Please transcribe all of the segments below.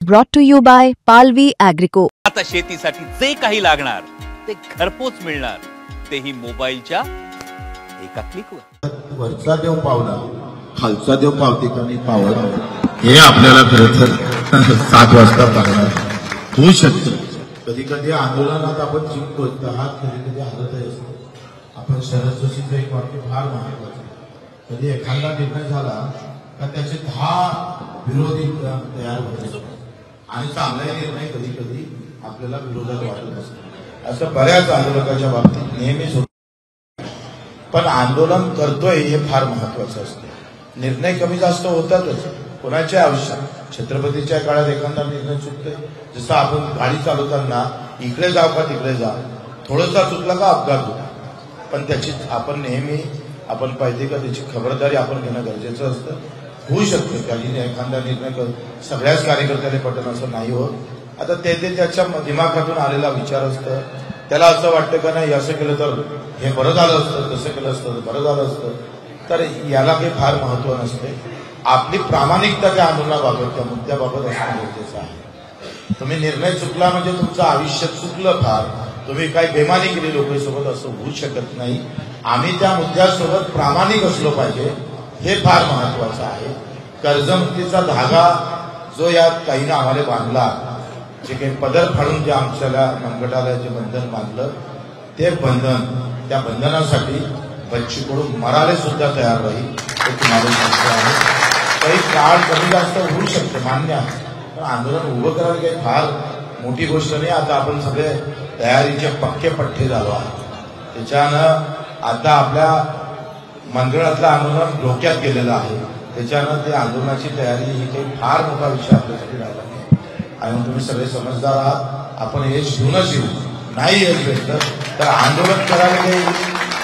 Brought to you by Palvi Agrico. आता शेतीसाठी जे काही लागणार ते घरपोच मिळणार, तेही मोबाईलच्या एका क्लिकवर. वरचा देव पावला, खालचा देव पावतिकानी पावला, हे आपल्याला खरं तर 7 वाजता पाहणार होऊ शकतं. कधी कधी आंदोलनात आपण जिंकतो, हात कधी कधी हालतही असतो. आपण शरद जोशीचं एक वाक्य फार महत्वाचं, कधी एखादा निर्णय झाला का त्याचे 10 विरोधी तयार होते आणि चांगला निर्णय कधी कधी आपल्याला विरोधात वाटत असतो. असं बऱ्याच आंदोलकाच्या बाबतीत नेहमीच होतं. पण आंदोलन करतोय हे फार महत्वाचं असतं. निर्णय कमी जास्त होतातच कोणाच्या आयुष्यात. छत्रपतीच्या काळात एखादा निर्णय चुकतोय, जसं आपण गाडी चालवताना इकडे जाऊ का तिकडे जा, थोडासा चुकला का अपघात होता. पण त्याची आपण नेहमी आपण पाहिजे का त्याची खबरदारी आपण घेणं गरजेचं असतं. होऊ शकतं काही एखादा निर्णय सगळ्याच कार्यकर्त्याने पटन असं नाही होत. आता ते त्याच्या दिमागातून आलेला विचार असतं. त्याला असं वाटतं का नाही असं केलं तर हे बरं झालं असतं, तसं केलं असतं बरं झालं असतं. तर याला काही फार महत्व नसते. आपली प्रामाणिकता त्या आंदोलनाबाबत त्या मुद्द्याबाबत असणं गरजेचं आहे. तुम्ही निर्णय चुकला म्हणजे तुमचं आयुष्य चुकलं फार. तुम्ही काही बेमानी केली लोकांसोबत असं होऊ शकत नाही. आम्ही त्या मुद्द्यासोबत प्रामाणिक असलो पाहिजे, हे फार महत्वाचं आहे. कर्जमुक्तीचा धागा जो या ताईनं आम्हाला बांधला, जे काही पदर फाडून जे आमच्याला मनगटाला जे बंधन बांधलं, ते बंधन त्या बंधनासाठी बच्चू कडू मराले सुद्धा तयार राहील हे तुम्हाला सांगतो आहे. काही काळ कमी जास्त होऊ शकते मान्य आहे, पण आंदोलन उभं करायला काही फार मोठी गोष्ट नाही. आता आपण सगळे तयारीचे पक्के पठ्ठे झालो आहे. त्याच्यानं आता आपल्या मंडळातलं आंदोलन डोक्यात गेलेलं आहे. त्याच्यानं ते आंदोलनाची तयारी ही काही फार मोठा विषय आपल्यासाठी राहिला नाही. आणि तुम्ही सगळे समजदार आहात. आपण यश घेऊनच येऊ, नाही यश भेटलं तर आंदोलन करायला काही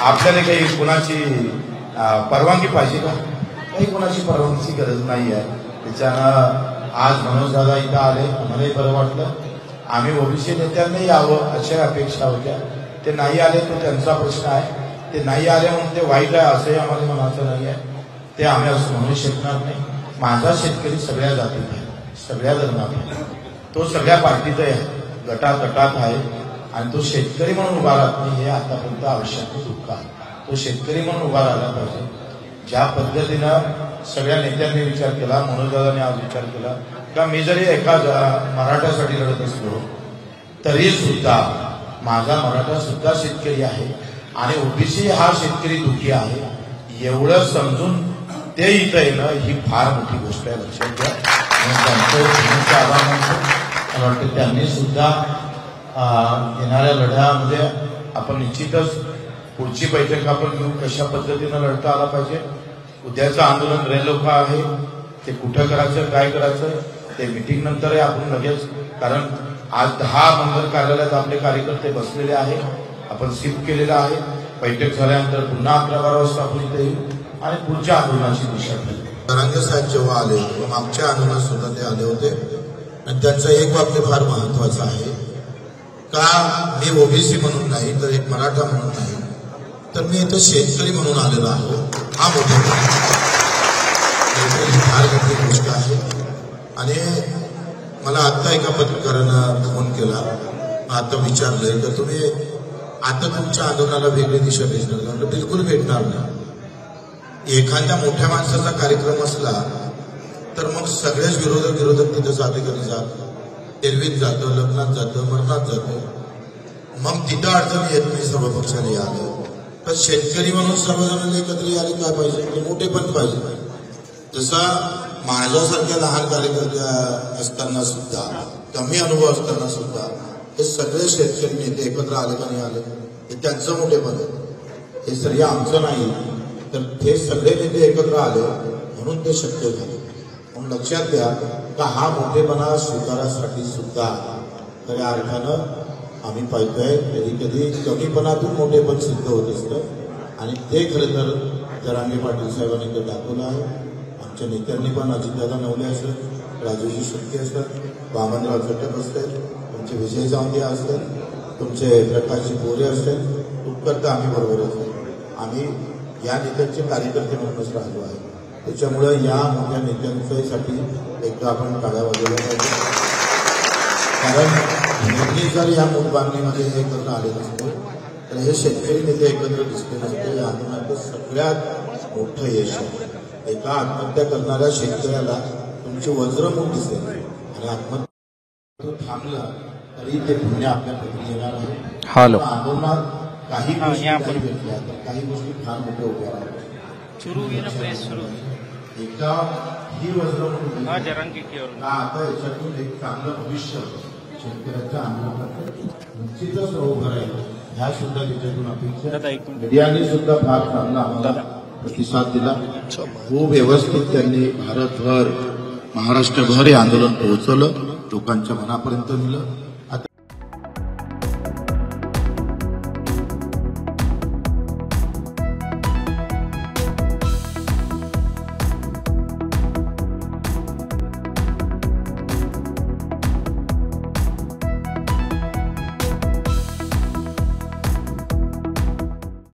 आपल्याला काही कुणाची परवानगी पाहिजे का? काही कुणाची परवानगीची गरज नाही आहे. त्याच्यानं आज मनोज दादा इथं आले, आम्हालाही बरं वाटलं. आम्ही ओबीसी नेत्यांनाही यावं अशा अपेक्षा होत्या. ते नाही आले तो त्यांचा प्रश्न आहे. ते नाही आले म्हणून ते वाईट आहे असंही आम्हाला म्हणायचं नाही आहे. ते आम्ही असं म्हणू शकणार नाही. माझा शेतकरी सगळ्या जातीत आहे, सगळ्या धर्मात आहे, तो सगळ्या पार्टीत आहे, गटात आहे. आणि तो शेतकरी म्हणून उभा राहत नाही हे आतापर्यंत आवश्यक दुःख आहे. तो शेतकरी म्हणून उभा राहिला पाहिजे. ज्या पद्धतीनं सगळ्या नेत्यांनी विचार केला, मनोजदादांनी आज विचार केला का मी जरी एका मराठ्यासाठी लढत असलो तरी सुद्धा माझा मराठा सुद्धा शेतकरी आहे आणि ओबीसी हा शेतकरी दुखी आहे, एवढं समजून ते इथं येणं ही फार मोठी गोष्ट आहे. लक्षात घ्या. आभार मानतो. मला वाटतं त्यांनी सुद्धा येणाऱ्या लढ्यामध्ये आपण निश्चितच पुढची बैठक आपण घेऊन कशा पद्धतीनं लढता आला पाहिजे. उद्याचं आंदोलन रेलोक आहे, ते कुठं करायचं काय करायचं ते मिटिंग नंतर आपण लगेच, कारण आज 10 मंगल कार्यालयात आपले कार्यकर्ते बसलेले आहे. आपण शिफ्ट केलेलं आहे. बैठक झाल्यानंतर पुन्हा 11-12 वाजता आपण इथे येऊ आणि पुढच्या आंदोलनाची दिशा ठरवू. तरंगे साहेब जेव्हा आले मागच्या आंदोलनात सुद्धा ते आले होते आणि त्यांचं एक वाक्य फार महत्वाचं आहे का मी ओबीसी म्हणून नाही तर एक मराठा म्हणून नाही तर मी इथं शेतकरी म्हणून आलेलो आहे. हा मोठा फार मोठी गोष्ट आहे. आणि मला आता एका पत्रकारानं फोन केला, आता विचारलंय तर तुम्ही आता तुमच्या आंदोलनाला वेगळी दिशा भेटणार का? बिलकुल भेटणार नाही. एखाद्या मोठ्या माणसाचा कार्यक्रम असला तर मग सगळेच विरोधक तिथं जाते, कधी जात एरवीत जातं, लग्नात जातं, मरणात जातं. मग तिथं अडचण येत नाही. सर्व पक्षाने आलं तर शेतकरी म्हणून सर्वजण एकत्र आले काय पाहिजे, मोठे पण पाहिजे. जसं माझ्यासारख्या लहान कार्यकर्ते असताना सुद्धा, कमी अनुभव असताना सुद्धा हे सगळे शेतकरी नेते एकत्र आले का नाही आले हे त्यांचं मोठेपण आहे. हे श्रेय आमचं नाही तर हे सगळे नेते एकत्र आले म्हणून ते शक्य झाले. म्हणून लक्षात घ्या का हा मोठेपणा स्वीकारासाठी सुद्धा खऱ्या अर्थानं आम्ही पाहतोय कधी कधी कमीपणातून मोठेपण सिद्ध होत असतं आणि ते खरं तर जरांगे पाटील साहेबांनी ते दाखवलं आहे. आमच्या नेत्यांनी पण अजितदादा नवले असतात, राजूजी शेट्टी असतात, वामनराव चटक असतात, तुमचे विजय जावंदे असतात, तुमचे प्रकाशजी पोरे असतात, उत्कर्ता आम्ही बरोबर असतो. आम्ही या नेत्यांचे कार्यकर्ते म्हणूनच राहिलो आहे. त्याच्यामुळे या मोठ्या नेत्यांसाठी एकदा आपण टाळ्या वाजवल्या पाहिजे. कारण मोदी जर या मूठबांधणीमध्ये हे एकत्र आले नसते तर हे शेतकरी नेते एकत्र दिसले नसते. या आंदोलनाचं सगळ्यात मोठं यश आहे. एका आत्महत्या करणाऱ्या शेतकऱ्याला तुमची वज्रमुठ दिसेल आणि आत्महत्या थांबला तरी ते पुण्य आपल्या पद्धती येणार आहे. आंदोलनात काही गोष्टी नाही भेटल्या तर काही गोष्टी फार मोठ्या उभ्या राहतात. एका ही वज्रमुठ आता याच्यातून एक चांगलं भविष्य शेतकऱ्याच्या आंदोलनात निश्चितच उभं राहील. ह्या सुद्धा त्याच्यातून अपेक्षा. मीडियाने सुद्धा फार चांगला आम्हाला प्रतिसाद दिला. खूप व्यवस्थित त्यांनी भारतभर महाराष्ट्रभर हे आंदोलन पोहोचवलं, लोकांच्या मनापर्यंत नेलं.